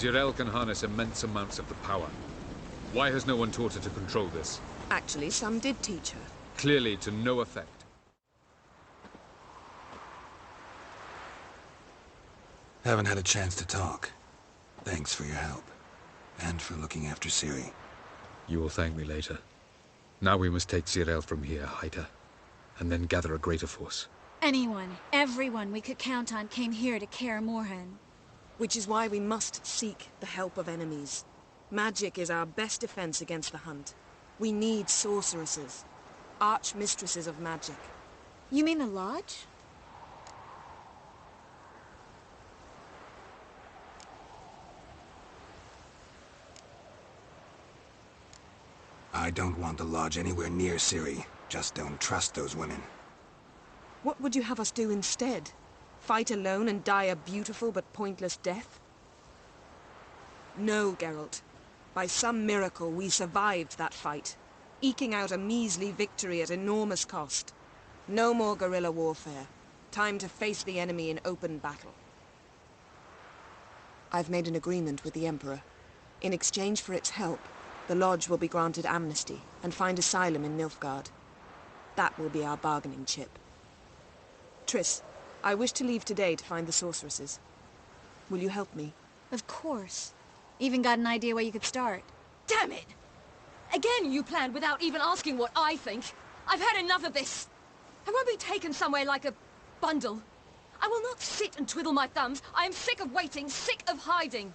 Jirel can harness immense amounts of the power. Why has no one taught her to control this? Actually, some did teach her. Clearly to no effect. Haven't had a chance to talk. Thanks for your help. And for looking after Ciri. You will thank me later. Now we must take Jirel from here, hide her, and then gather a greater force. Anyone, everyone we could count on came here to Kaer Morhen. Which is why we must seek the help of enemies. Magic is our best defense against the hunt. We need sorceresses. Archmistresses of magic. You mean the Lodge? I don't want the Lodge anywhere near Ciri. Just don't trust those women. What would you have us do instead? Fight alone and die a beautiful but pointless death? No, Geralt. By some miracle, we survived that fight, eking out a measly victory at enormous cost. No more guerrilla warfare. Time to face the enemy in open battle. I've made an agreement with the Emperor. In exchange for its help, the Lodge will be granted amnesty and find asylum in Nilfgaard. That will be our bargaining chip. Triss, I wish to leave today to find the sorceresses. Will you help me? Of course. Even got an idea where you could start. Damn it! Again you planned without even asking what I think. I've had enough of this. I won't be taken somewhere like a bundle. I will not sit and twiddle my thumbs. I am sick of waiting, sick of hiding.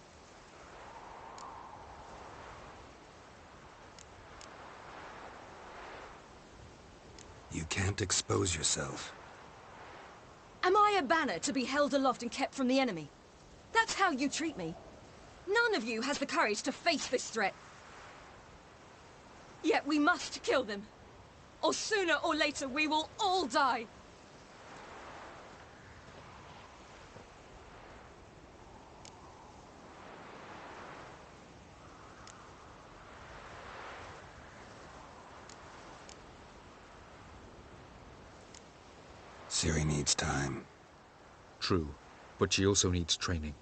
You can't expose yourself. Am I a banner to be held aloft and kept from the enemy? That's how you treat me. None of you has the courage to face this threat. Yet we must kill them. Or sooner or later we will all die. Ciri needs time. True, but she also needs training.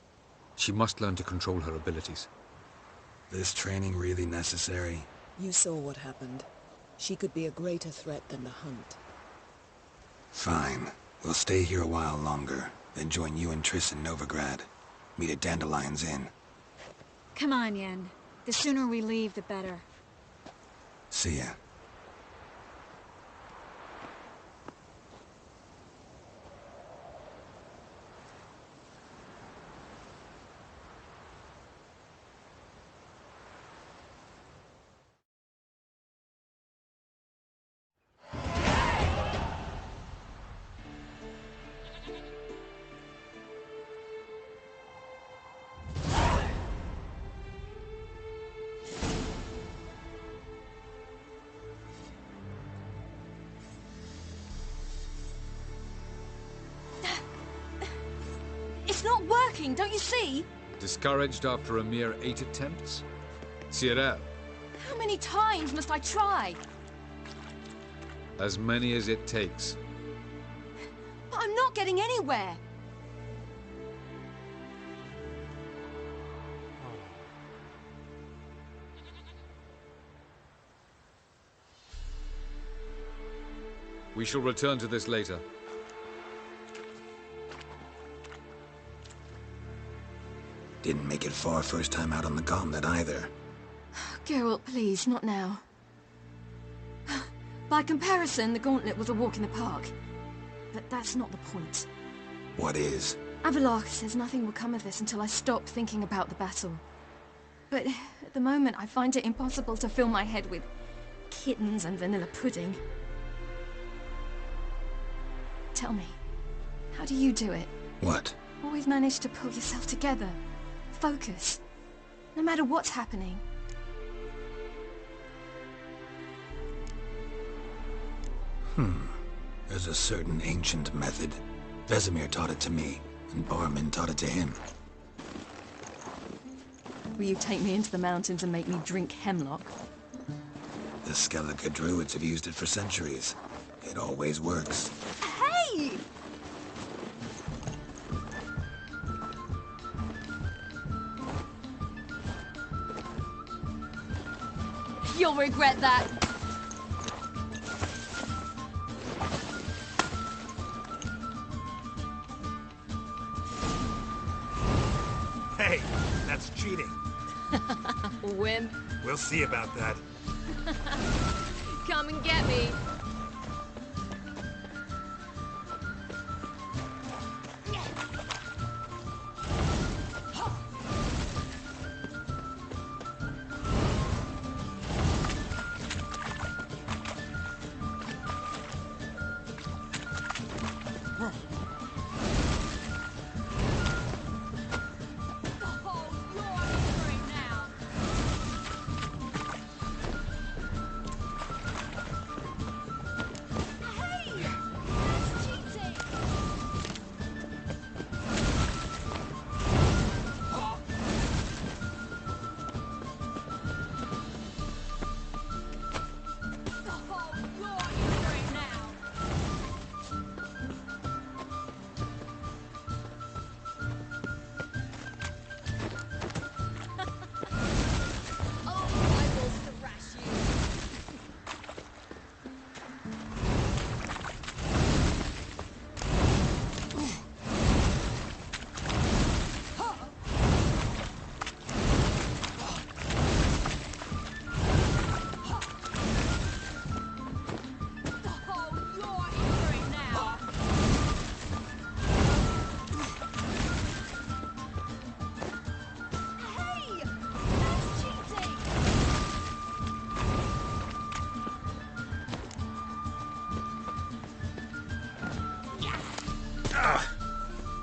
She must learn to control her abilities. This training really necessary? You saw what happened. She could be a greater threat than the hunt. Fine. We'll stay here a while longer, then join you and Triss in Novigrad. Meet at Dandelion's Inn. Come on, Yen. The sooner we leave, the better. See ya. It's not working, don't you see? Discouraged after a mere 8 attempts? Jirel, How many times must I try? as many as it takes. But I'm not getting anywhere. We shall return to this later. Didn't make it far first time out on the gauntlet either. Geralt, please, not now. By comparison, the gauntlet was a walk in the park. But that's not the point. What is? Avallac'h says nothing will come of this until I stop thinking about the battle. But at the moment, I find it impossible to fill my head with kittens and vanilla pudding. Tell me, how do you do it? What? Always manage to pull yourself together. Focus. No matter what's happening. There's a certain ancient method. Vesemir taught it to me, and Barman taught it to him. Will you take me into the mountains and make me drink hemlock? The Skellige druids have used it for centuries. It always works. Hey! You'll regret that. Hey, that's cheating. Wimp. We'll see about that. Come and get me.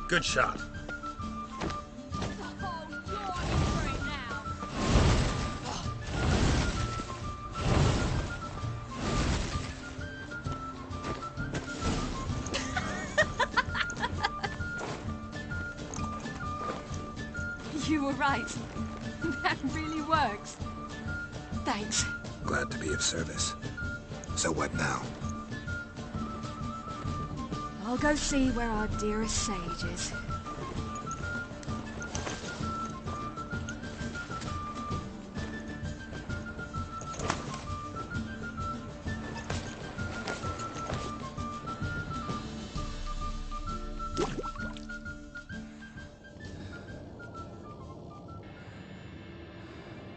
Good shot. You were right. That really works. Thanks. Glad to be of service. So what now? I'll go see where our dearest sage is.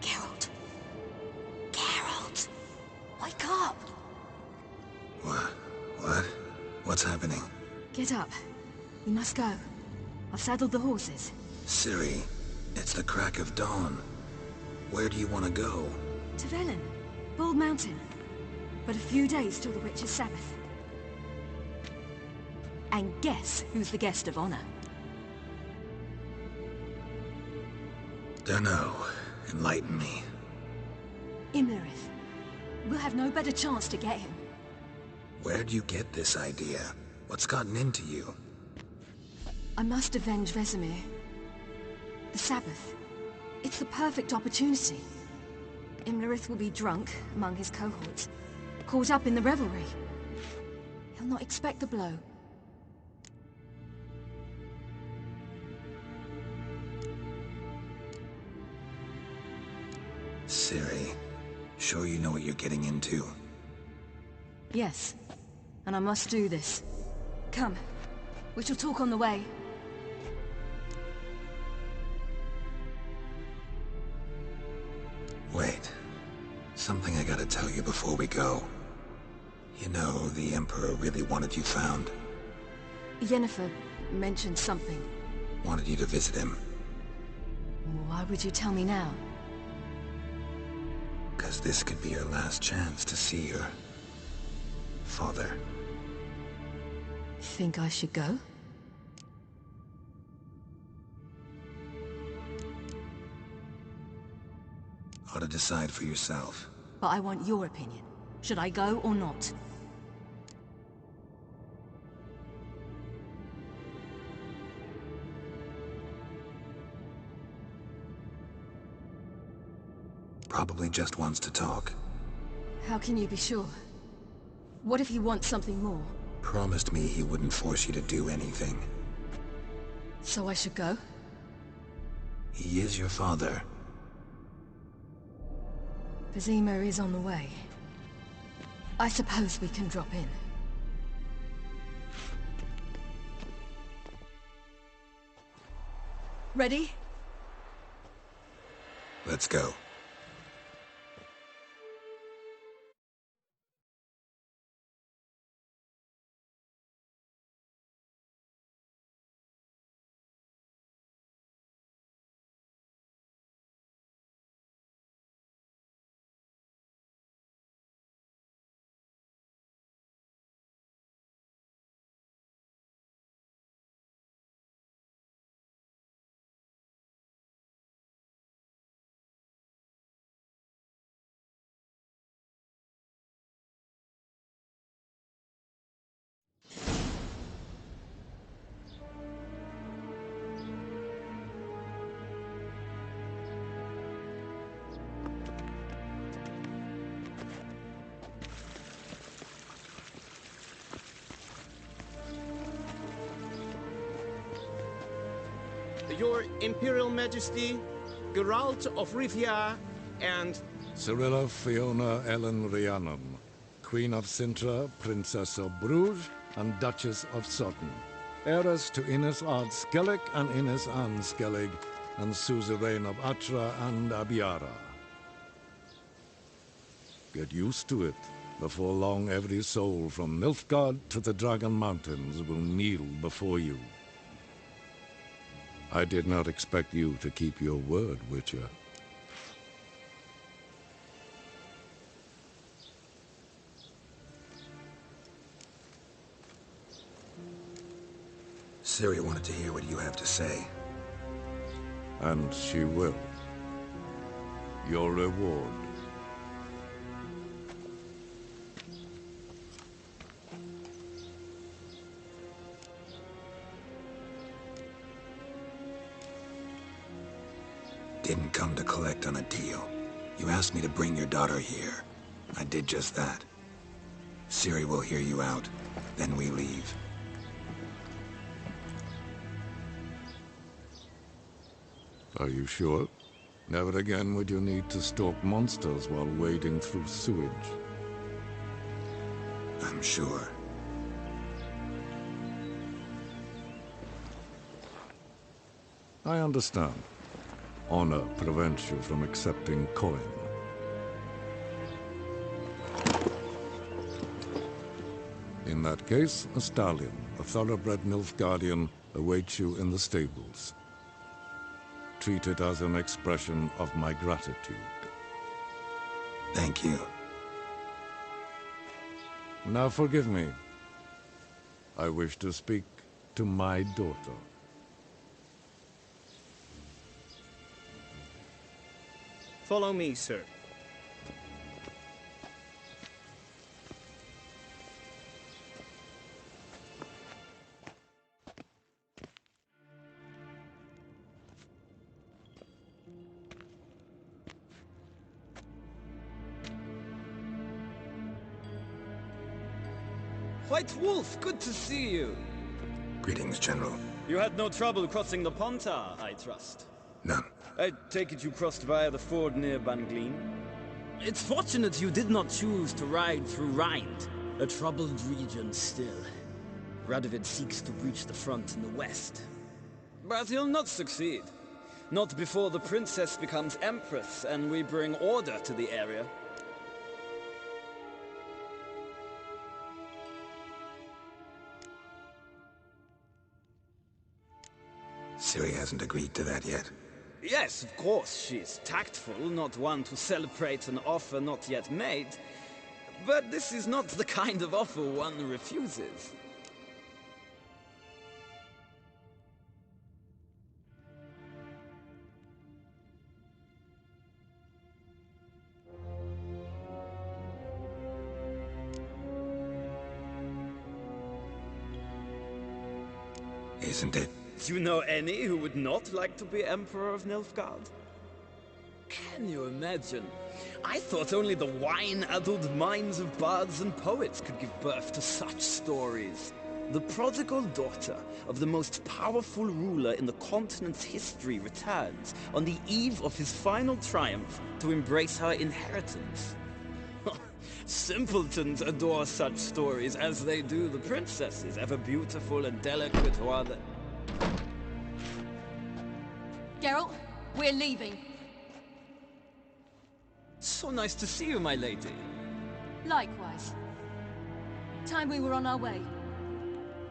Geralt. Geralt! Wake up! What? What's happening? Get up. We must go. I've saddled the horses. Ciri, it's the crack of dawn. Where do you want to go? To Velen. Bald Mountain. But a few days till the Witch's Sabbath. And guess who's the guest of honor? Dunno. Enlighten me. Imlerith. We'll have no better chance to get him. Where'd you get this idea? What's gotten into you? I must avenge Vesemir. The Sabbath. It's the perfect opportunity. Imlerith will be drunk among his cohorts, caught up in the revelry. He'll not expect the blow. Ciri, sure you know what you're getting into? Yes, and I must do this. Come, we shall talk on the way. Wait. Something I gotta tell you before we go. You know, the Emperor really wanted you found. Yennefer mentioned something. Wanted you to visit him. Why would you tell me now? 'Cause this could be your last chance to see your father. Think I should go? Ought to decide for yourself. But I want your opinion. Should I go or not? Probably just wants to talk. How can you be sure? What if you want something more? Promised me he wouldn't force you to do anything. So I should go? He is your father. Vizima is on the way. I suppose we can drop in. Ready? Let's go. Your Imperial Majesty, Geralt of Rivia, and... Cirilla Fiona Ellen Rhiannon, Queen of Sintra, Princess of Bruges, and Duchess of Sutton, heiress to Innes Ard Skellig and Innes Anne Skellig, and suzerain of Atra and Abiara. Get used to it. Before long, every soul from Nilfgaard to the Dragon Mountains will kneel before you. I did not expect you to keep your word, Witcher. Ciri wanted to hear what you have to say. And she will. Your reward. Didn't come to collect on a deal. You asked me to bring your daughter here. I did just that. Ciri will hear you out, then we leave. Are you sure? Never again would you need to stalk monsters while wading through sewage. I'm sure. I understand. Honor prevents you from accepting coin. In that case, a stallion, a thoroughbred Nilfgaardian, awaits you in the stables. Treat it as an expression of my gratitude. Thank you. Now forgive me. I wish to speak to my daughter. Follow me, sir. White Wolf, good to see you. Greetings, General. You had no trouble crossing the Pontar, I trust. None. I take it you crossed via the ford near Bangleen? It's fortunate you did not choose to ride through Rind, a troubled region still. Radovid seeks to breach the front in the west. But he'll not succeed. Not before the princess becomes empress and we bring order to the area. Ciri hasn't agreed to that yet. Yes, of course, she's tactful, not one to celebrate an offer not yet made. But this is not the kind of offer one refuses. Isn't it? Do you know any who would not like to be Emperor of Nilfgaard? Can you imagine? I thought only the wine-addled minds of bards and poets could give birth to such stories. The prodigal daughter of the most powerful ruler in the continent's history returns on the eve of his final triumph to embrace her inheritance. Simpletons adore such stories as they do the princesses, ever beautiful and delicate while the... Geralt, we're leaving. So nice to see you, my lady. Likewise. Time we were on our way.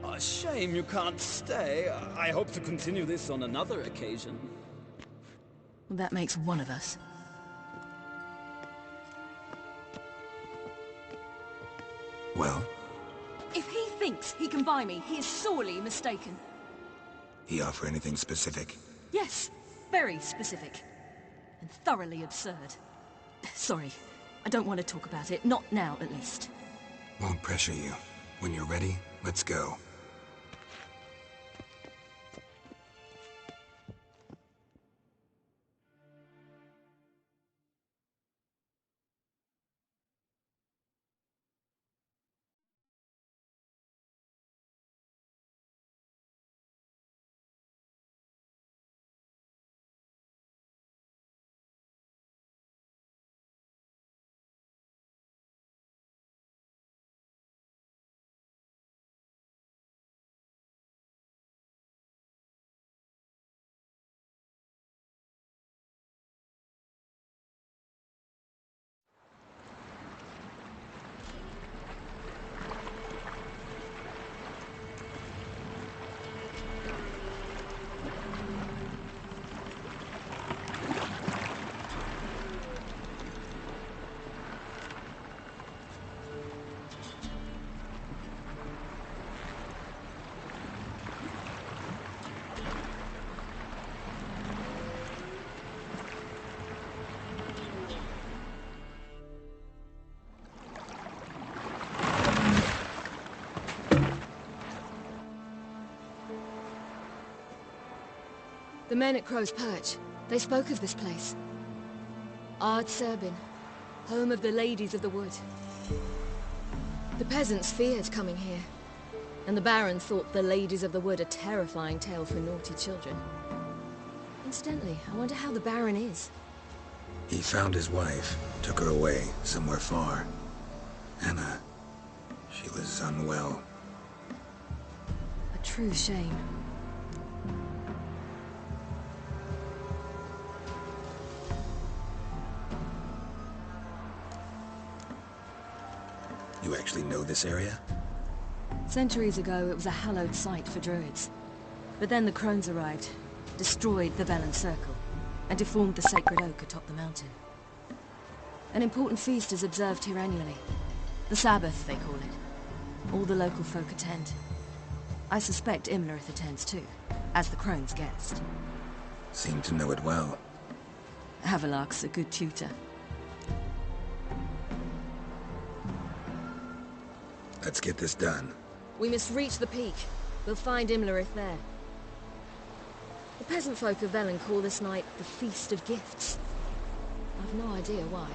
A shame you can't stay. I hope to continue this on another occasion. That makes one of us. Well? If he thinks he can buy me, he is sorely mistaken. He offer anything specific? Yes, very specific. And thoroughly absurd. Sorry, I don't want to talk about it. Not now, at least. Won't pressure you. When you're ready, let's go. The men at Crow's Perch, they spoke of this place. Ard Serbin, home of the Ladies of the Wood. The peasants feared coming here, and the Baron thought the Ladies of the Wood a terrifying tale for naughty children. Incidentally, I wonder how the Baron is. He found his wife, took her away, somewhere far. Anna, she was unwell. A true shame. You actually know this area? Centuries ago, it was a hallowed site for druids. But then the crones arrived, destroyed the Velen Circle, and deformed the sacred oak atop the mountain. An important feast is observed here annually. The Sabbath, they call it. All the local folk attend. I suspect Imlerith attends too, as the crone's guest. Seem to know it well. Havelark's a good tutor. Let's get this done. We must reach the peak. We'll find Imlerith there. The peasant folk of Velen call this night the Feast of Gifts. I've no idea why.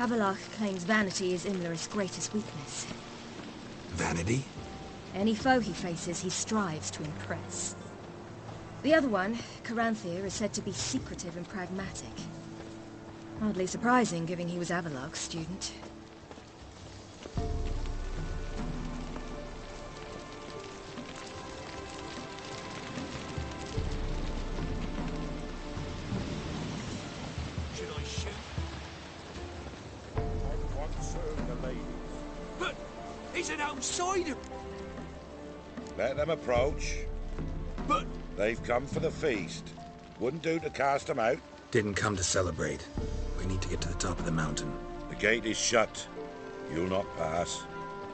Abelard claims vanity is Imler's greatest weakness. Vanity? Any foe he faces, he strives to impress. The other one, Caranthir, is said to be secretive and pragmatic. Hardly surprising, given he was Abelard's student. Should I shoot? I want to serve the ladies. But he's an outsider. Let them approach. But They've come for the feast. Wouldn't do to cast them out. Didn't come to celebrate. We need to get to the top of the mountain. The gate is shut. You'll not pass.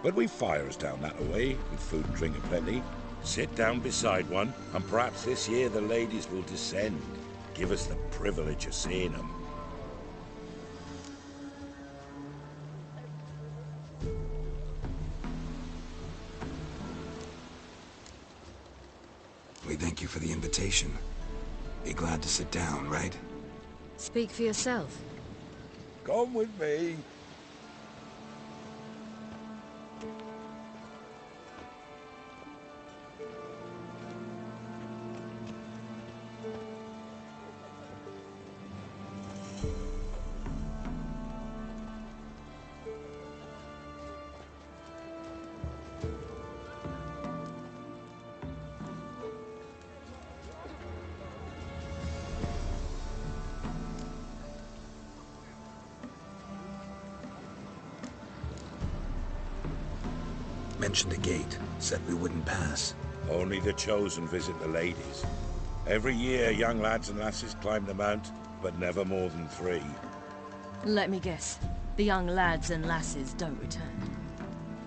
But we've fires down that way, with food and drink aplenty. Sit down beside one, and perhaps this year the ladies will descend. Give us the privilege of seeing them. We thank you for the invitation. Be glad to sit down, right? Speak for yourself. Come with me. Mentioned a gate. Said we wouldn't pass. Only the chosen visit the ladies. Every year, young lads and lasses climb the mount, but never more than 3. Let me guess. The young lads and lasses don't return.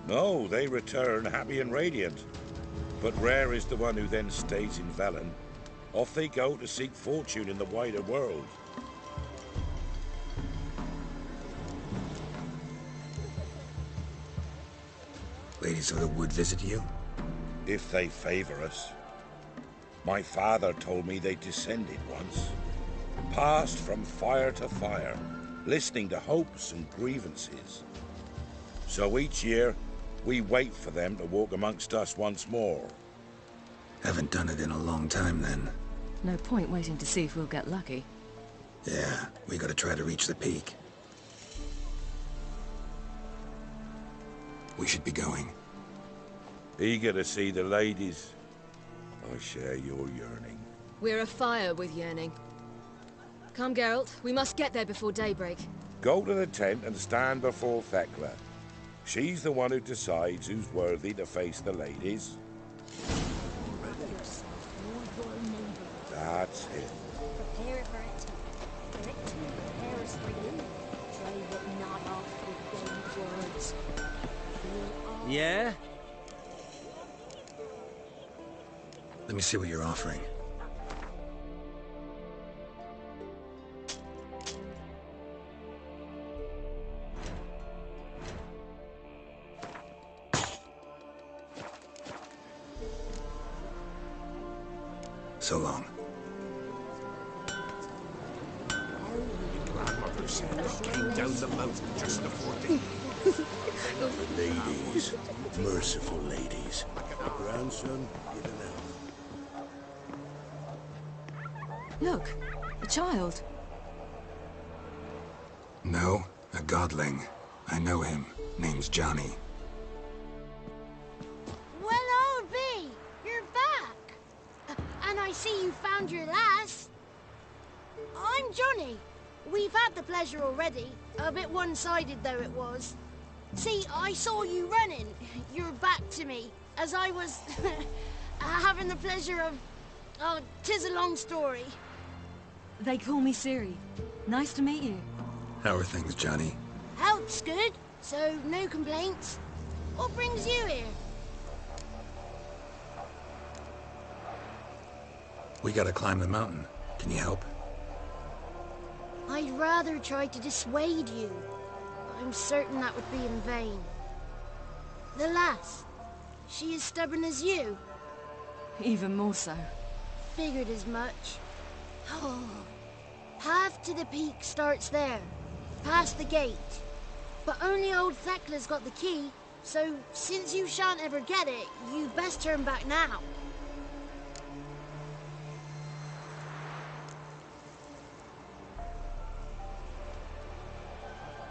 No, they return happy and radiant. But rare is the one who then stays in Velen. Off they go to seek fortune in the wider world. Ladies of the Wood visit you? If they favor us. My father told me they descended once. Passed from fire to fire, listening to hopes and grievances. So each year, we wait for them to walk amongst us once more. Haven't done it in a long time, then. No point waiting to see if we'll get lucky. Yeah, we gotta try to reach the peak. We should be going. Eager to see the ladies. I share your yearning. We're afire with yearning. Come, Geralt. We must get there before daybreak. Go to the tent and stand before Thekla. She's the one who decides who's worthy to face the ladies. That's it. Prepare for it. For it to prepare us for you. Drive it not off with vain words. Yeah? Let me see what you're offering. So long. grandmother said they came down the mountain just before day. Ladies. Merciful ladies. A grandson, give an elf. Look, a child. No, a godling. I know him. Name's Johnny. Well, old B, you're back. And I see you found your lass. I'm Johnny. We've had the pleasure already. A bit one-sided though it was. See, I saw you running, your back to me, as I was having the pleasure of... Oh, 'tis a long story. They call me Ciri. Nice to meet you. How are things, Johnny? Health's good, so no complaints. What brings you here? We gotta climb the mountain. Can you help? I'd rather try to dissuade you. I'm certain that would be in vain. The lass, she as stubborn as you? Even more so. Figured as much. Oh. Path to the peak starts there, past the gate. But only old Thekla's got the key, so since you shan't ever get it, you'd best turn back now.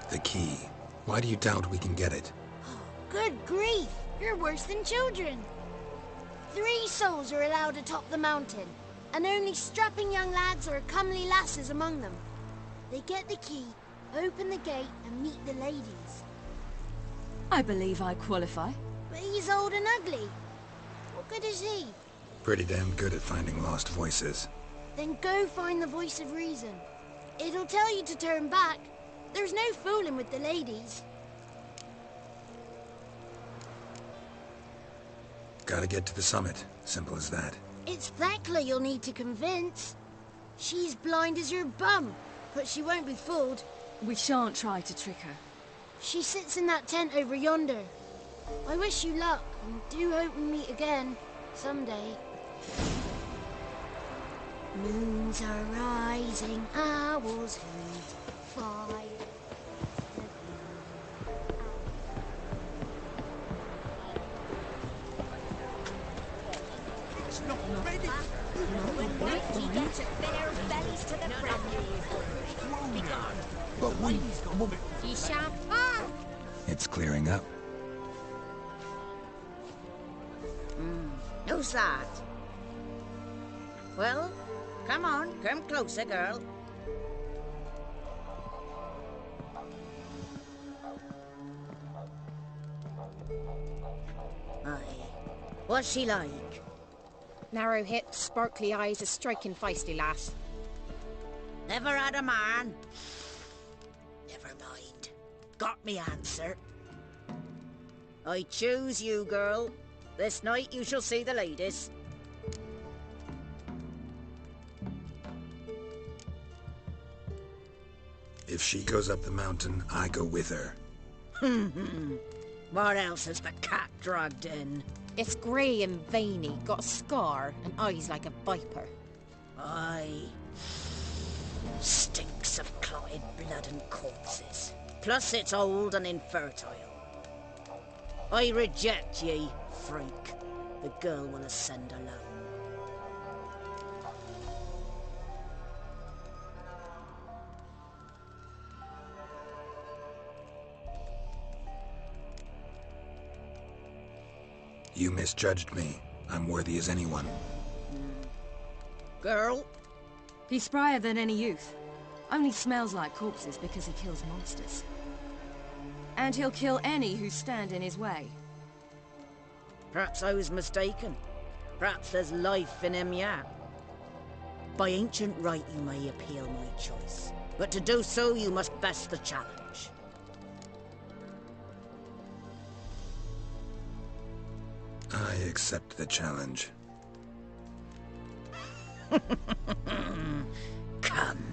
The key. Why do you doubt we can get it? Good grief! You're worse than children. 3 souls are allowed atop the mountain, and only strapping young lads or comely lasses among them. They get the key, open the gate, and meet the ladies. I believe I qualify. But he's old and ugly. What good is he? Pretty damn good at finding lost voices. Then go find the voice of reason. It'll tell you to turn back. There's no fooling with the ladies. Gotta get to the summit. Simple as that. It's Thekla you'll need to convince. She's blind as your bum, but she won't be fooled. We shan't try to trick her. She sits in that tent over yonder. I wish you luck, and do hope we meet again, someday. Moons are rising, owls hoot, fire. It's not ready. When night we get to bare bellies to the friendly. Begone. But we... Ye shan't far. It's clearing up. Who's that? Well, come on, come closer, girl. Aye. What's she like? Narrow hips, sparkly eyes, a striking feisty lass. Never had a man. Never mind. Got me answer. I choose you, girl. This night you shall see the ladies. If she goes up the mountain, I go with her. What else has the cat dragged in? It's grey and veiny, got a scar, and eyes like a viper. Aye. Stinks of clotted blood and corpses. Plus it's old and infertile. I reject ye, freak. The girl will ascend alone. You misjudged me. I'm worthy as anyone. Girl? He's sprier than any youth. Only smells like corpses because he kills monsters. And he'll kill any who stand in his way. Perhaps I was mistaken. Perhaps there's life in him yet. By ancient right you may appeal my choice. But to do so you must best the challenge. I accept the challenge. Come.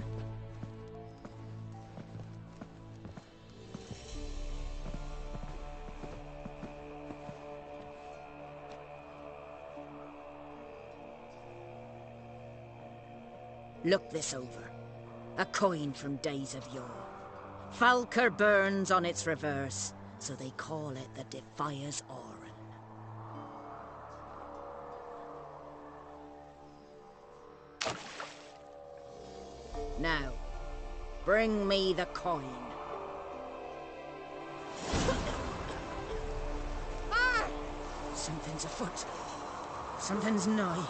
Look this over. A coin from days of yore. Falker burns on its reverse, so they call it the Defier's Oran. Now, bring me the coin. Something's afoot. Something's nigh.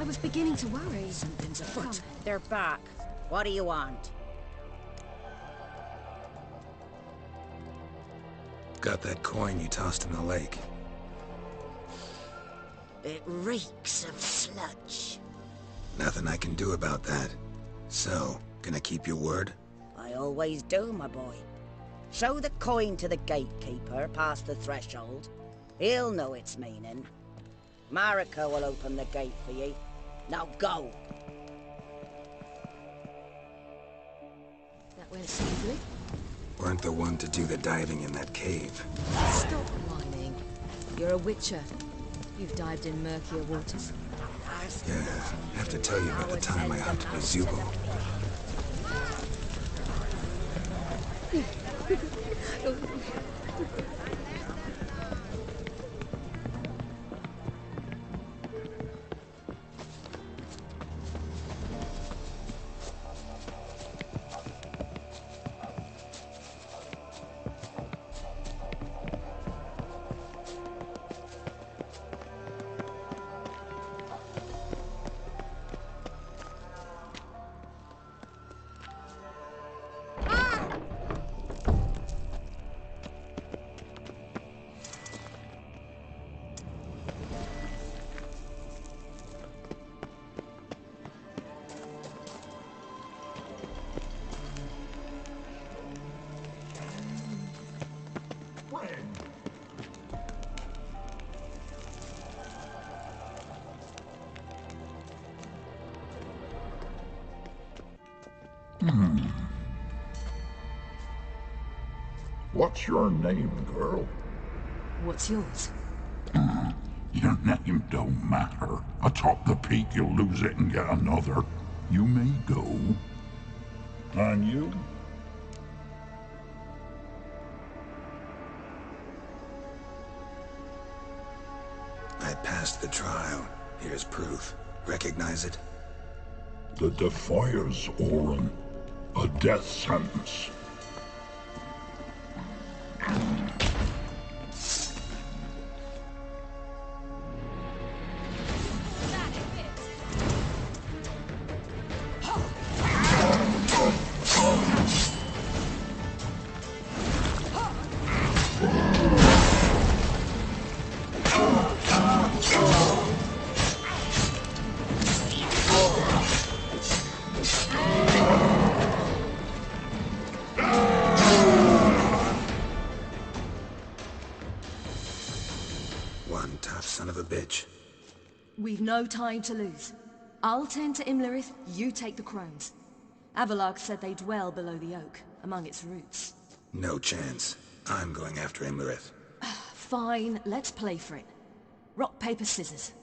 I was beginning to worry. Something's afoot. They're back. What do you want? Got that coin you tossed in the lake. It reeks of sludge. Nothing I can do about that. So, gonna keep your word? I always do, my boy. Show the coin to the gatekeeper past the threshold. He'll know its meaning. Marika will open the gate for you. Now go! That went smoothly. Weren't the one to do the diving in that cave. Stop whining. You're a witcher. You've dived in murkier waters. Yeah, I have to tell you about the time I hunted a Zubo. What's your name, girl? What's yours? Your name don't matter. Atop the peak, you'll lose it and get another. You may go. And you? I passed the trial. Here's proof. Recognize it? The Defier's Orin. A death sentence. One tough son of a bitch. We've no time to lose. I'll tend to Imlerith, you take the crones. Avalok said they dwell below the oak, among its roots. No chance. I'm going after Imlerith. Fine, let's play for it. Rock, paper, scissors.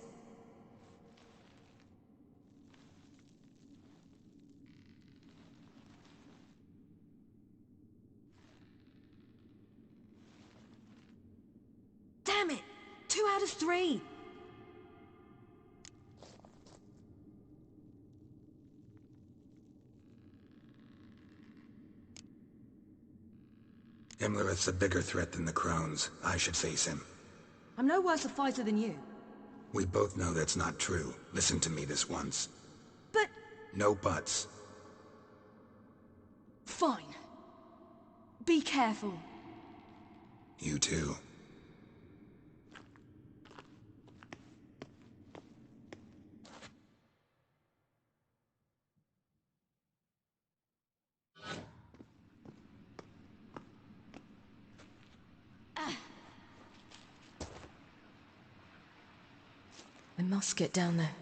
Damn it! 2 out of 3! Imlerith's a bigger threat than the crones. I should face him. I'm no worse a fighter than you. We both know that's not true. Listen to me this once. But... No buts. Fine. Be careful. You too. I must get down there.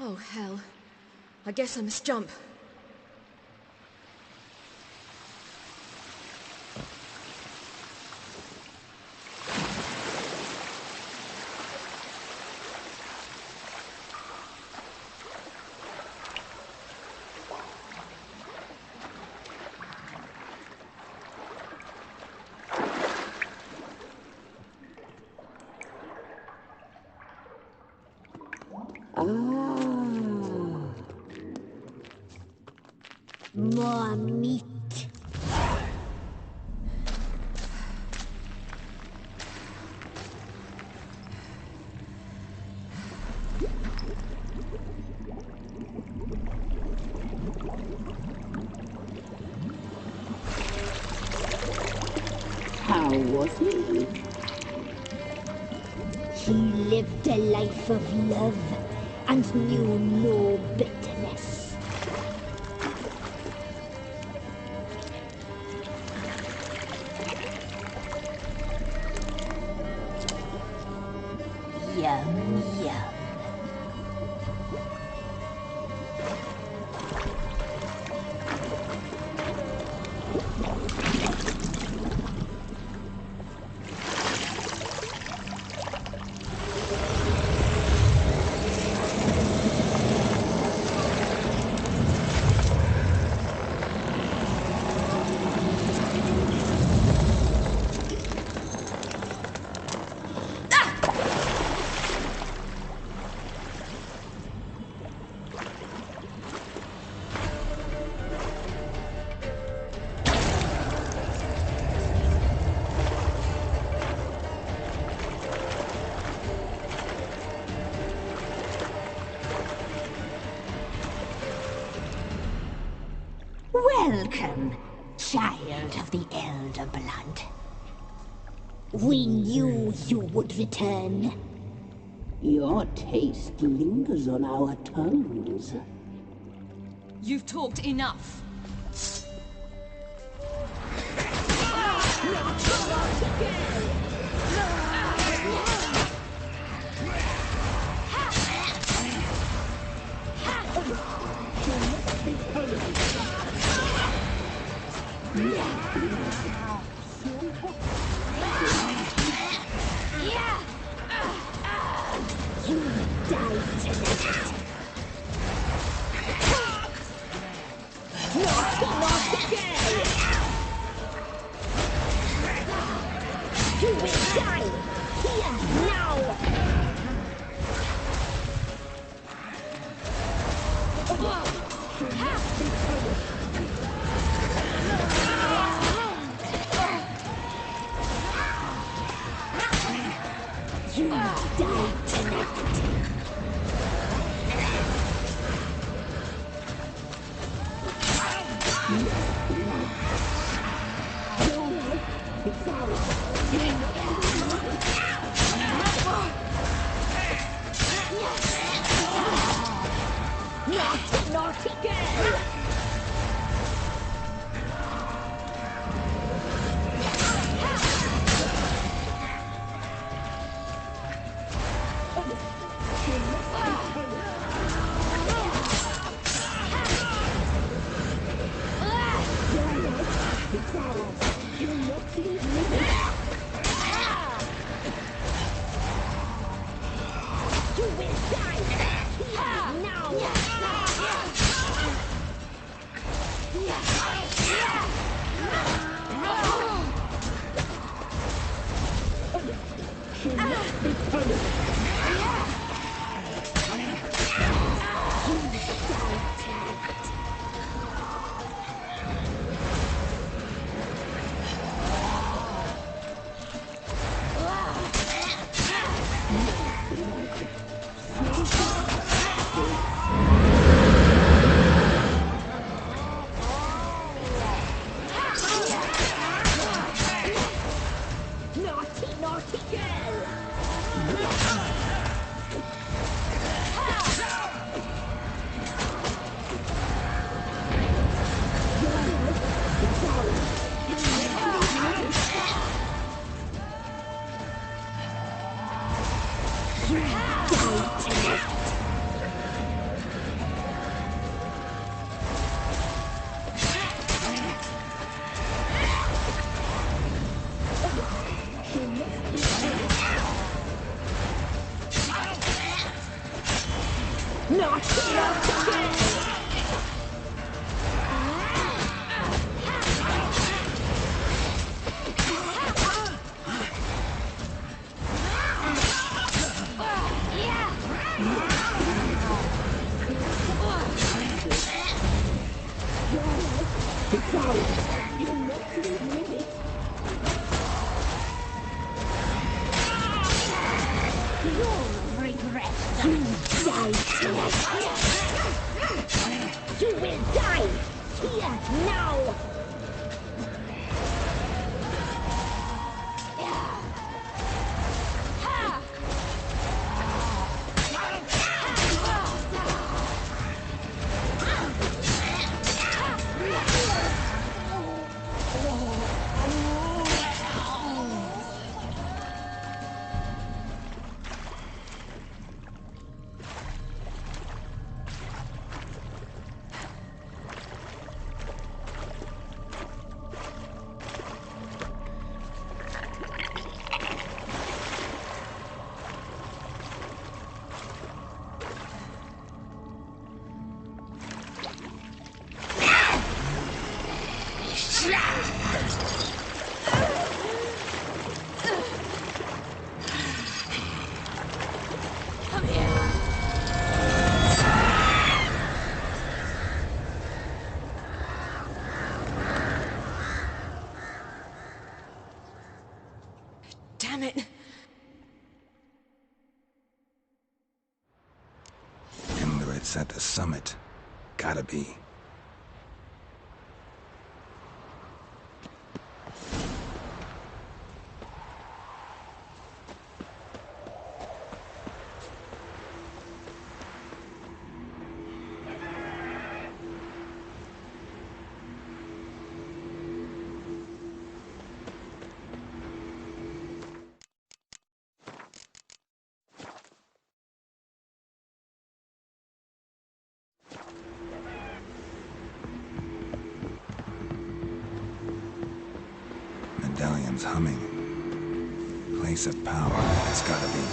Oh, hell. I guess I must jump. More meat. How was he? He lived a life of love and knew no bitterness. Yum, yum. Welcome, child of the Elder Blood. We knew you would return. Your taste lingers on our tongues. You've talked enough. You die tonight. Naughty girl! You will die here now! You die tonight. Naughty, naughty girl! You will die here now! Naughty, naughty girl! You die tonight! Naughty, naughty girl! You must live with it. You'll regret that. You will die here now. Damn it. Emirates at the summit. Gotta be. Medallion's humming. Place of power. It's gotta be.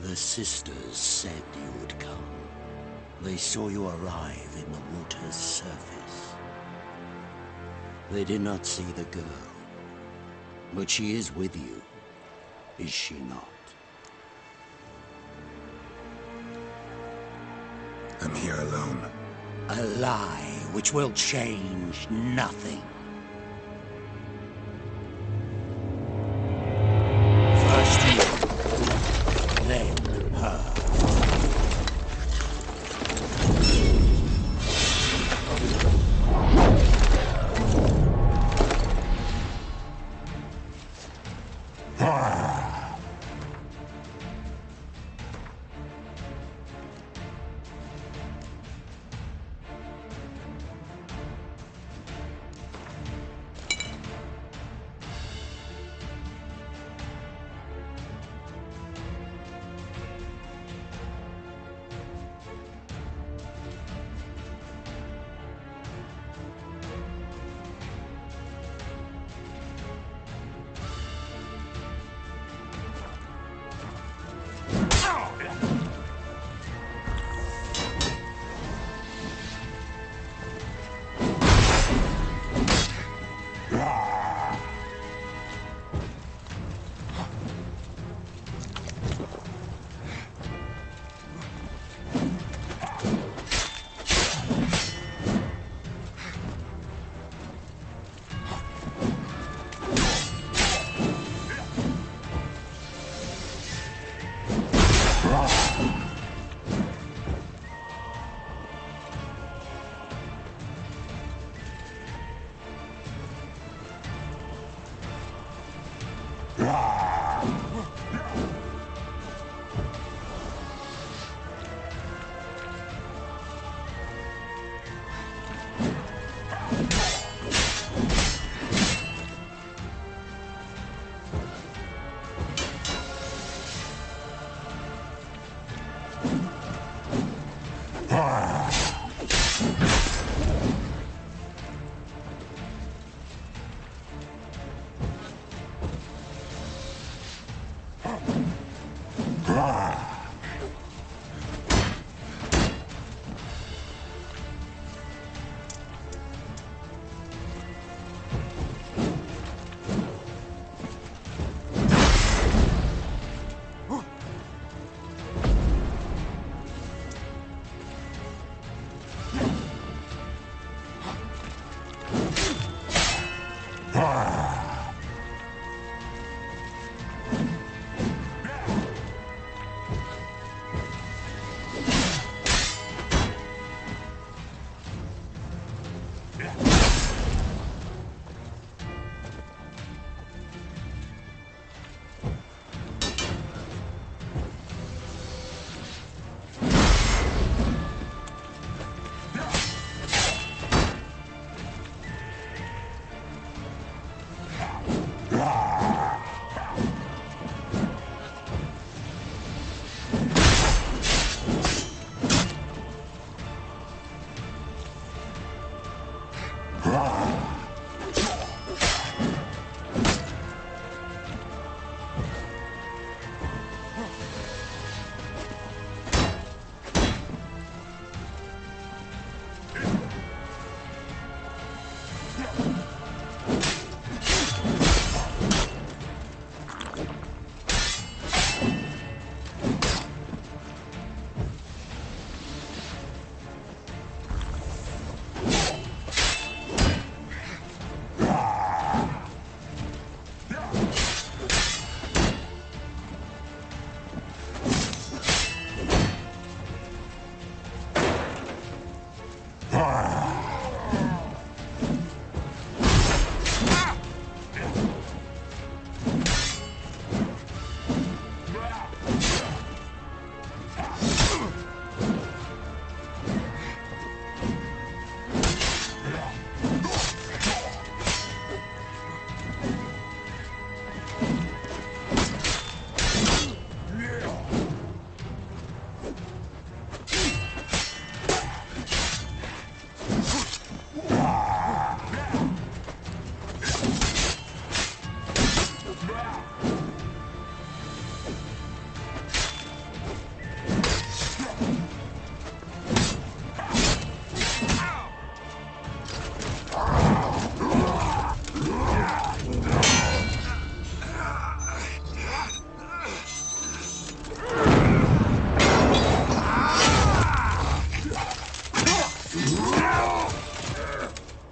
The sisters said you would come. They saw you arrive in the water's surface. They did not see the girl. But she is with you, is she not? I'm here alone. A lie which will change nothing. First you, then her.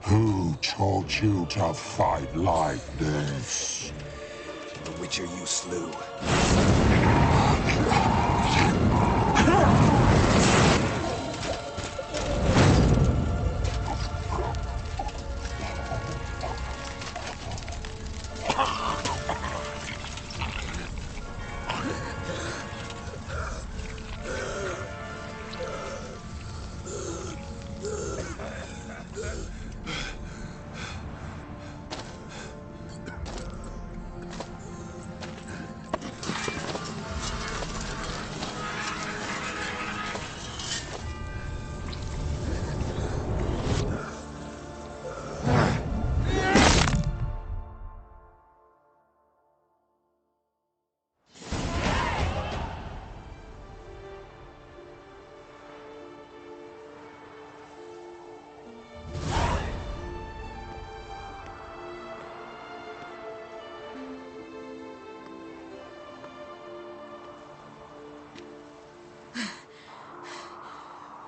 Who taught you to fight like this? The Witcher you slew.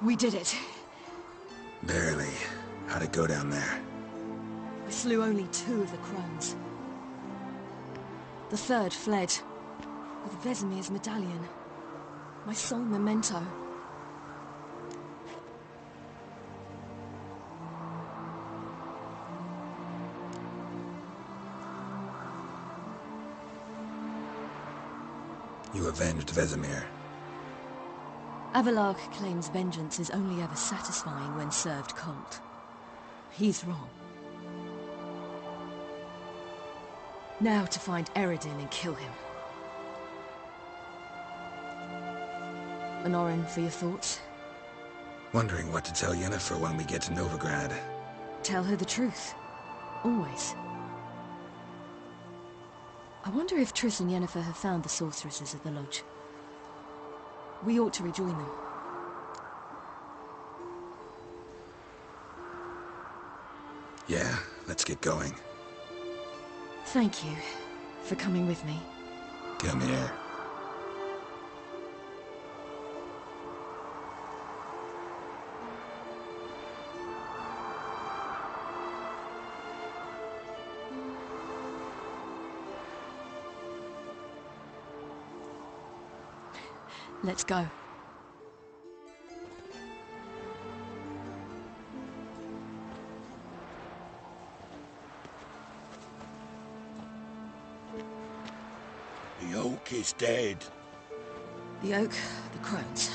We did it. Barely. How'd it go down there? We slew only 2 of the crones. The 3rd fled, with Vesemir's medallion. My sole memento. You avenged Vesemir. Avalark claims vengeance is only ever satisfying when served cold. He's wrong. Now to find Eredin and kill him. Honorin, for your thoughts? Wondering what to tell Yennefer when we get to Novigrad. Tell her the truth. Always. I wonder if Triss and Yennefer have found the sorceresses at the lodge. We ought to rejoin them. Yeah, let's get going. Thank you for coming with me. Come here. Let's go. The oak is dead. The oak, the crones.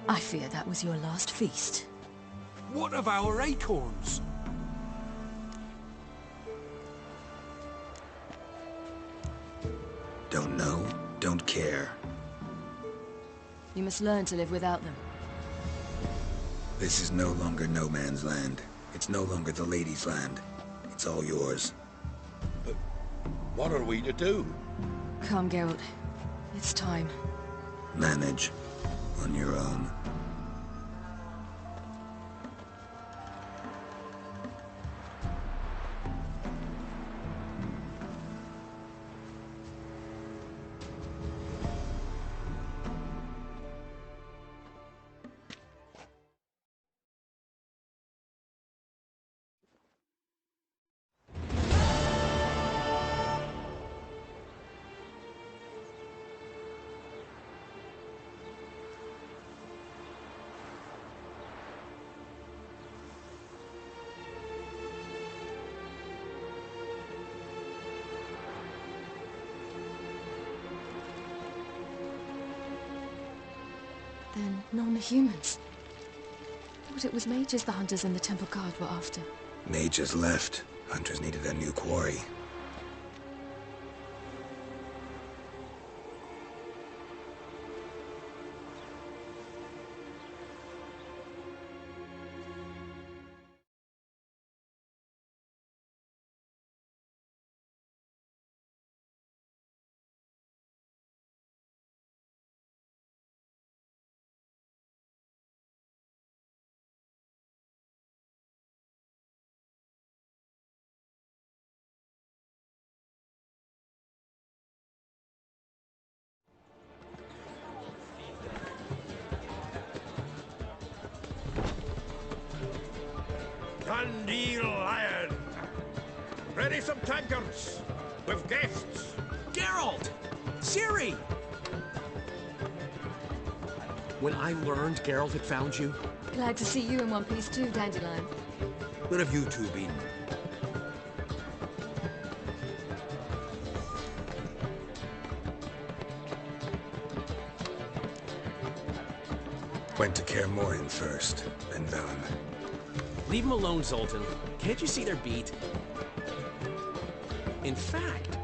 I fear that was your last feast. What of our acorns? Don't know, don't care. You must learn to live without them. This is no longer no man's land. It's no longer the lady's land. It's all yours. But what are we to do? Come, Geralt. It's time. Manage. On your own. Then non-humans. Thought it was mages the hunters and the temple guard were after. Mages left. Hunters needed a new quarry. Dundee Lion! Ready some tankards! With guests! Geralt! Ciri! When I learned Geralt had found you... Glad to see you in one piece too, Dandelion. Where have you two been? Went to Kaer Morhen first, then Velen. Leave them alone, Zoltan. Can't you see they're beat? In fact,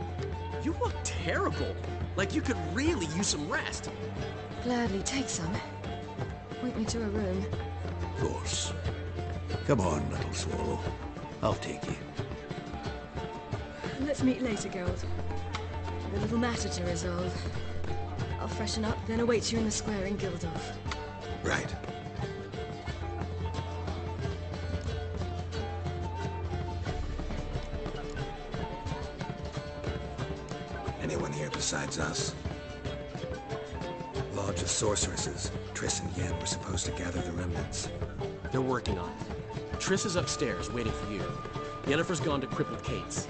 you look terrible. Like you could really use some rest. Gladly take some. Point me to a room. Of course. Come on, little swallow. I'll take you. Let's meet later, Geralt. I've a little matter to resolve. I'll freshen up, then await you in the square in Gildorf. Right. Anyone here besides us? Lodge of Sorceresses. Triss and Yen were supposed to gather the remnants. They're working on it. Triss is upstairs, waiting for you. Yennefer's gone to Crippled Cates.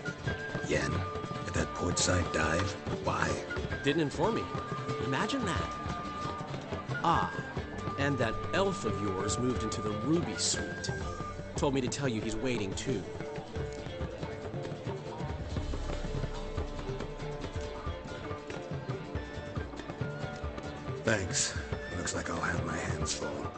Yen? At that portside dive? Why? Didn't inform me. Imagine that. Ah, and that elf of yours moved into the Ruby Suite. Told me to tell you he's waiting, too. Thanks. Looks like I'll have my hands full.